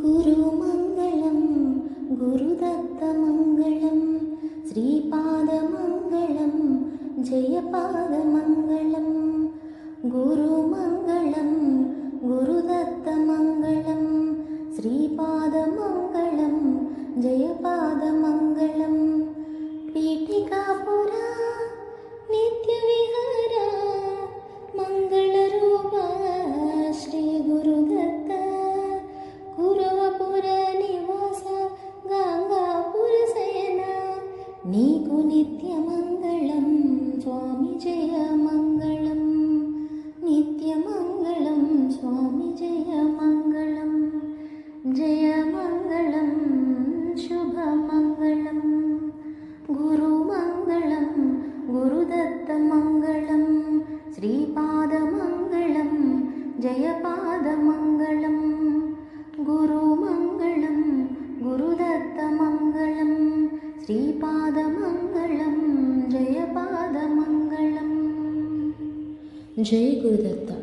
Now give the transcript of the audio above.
गुरुमङ्गलं गुरुदत्तमङ्गलं श्रीपादमङ्गलं जयपादमङ्गलं गुरुमङ्गलं गुरुदत्तमङ्गलं श्रीपादमङ्गलं जयपादमङ्गलं पीठिकापुरा नित्यविहार मङ्गलरूप श्री गुरुदत्त कुरवपुर निवास गंगापुर शयन नीकु नित्यमङ्गलं स्वामी जयमङ्गलं नित्यमङ्गलं स्वामी जयमङ्गलं जयमङ्गलं शुभमङ्गलं गुरुमङ्गलं गुरुदत्तमङ्गलं श्रीपादमङ्गलं जयपादमङ्गलं गुरुमङ्गलं गुरुदत्तमङ्गलं श्रीपादमङ्गलं जयपादमङ्गलं। जय गुरुदत्त।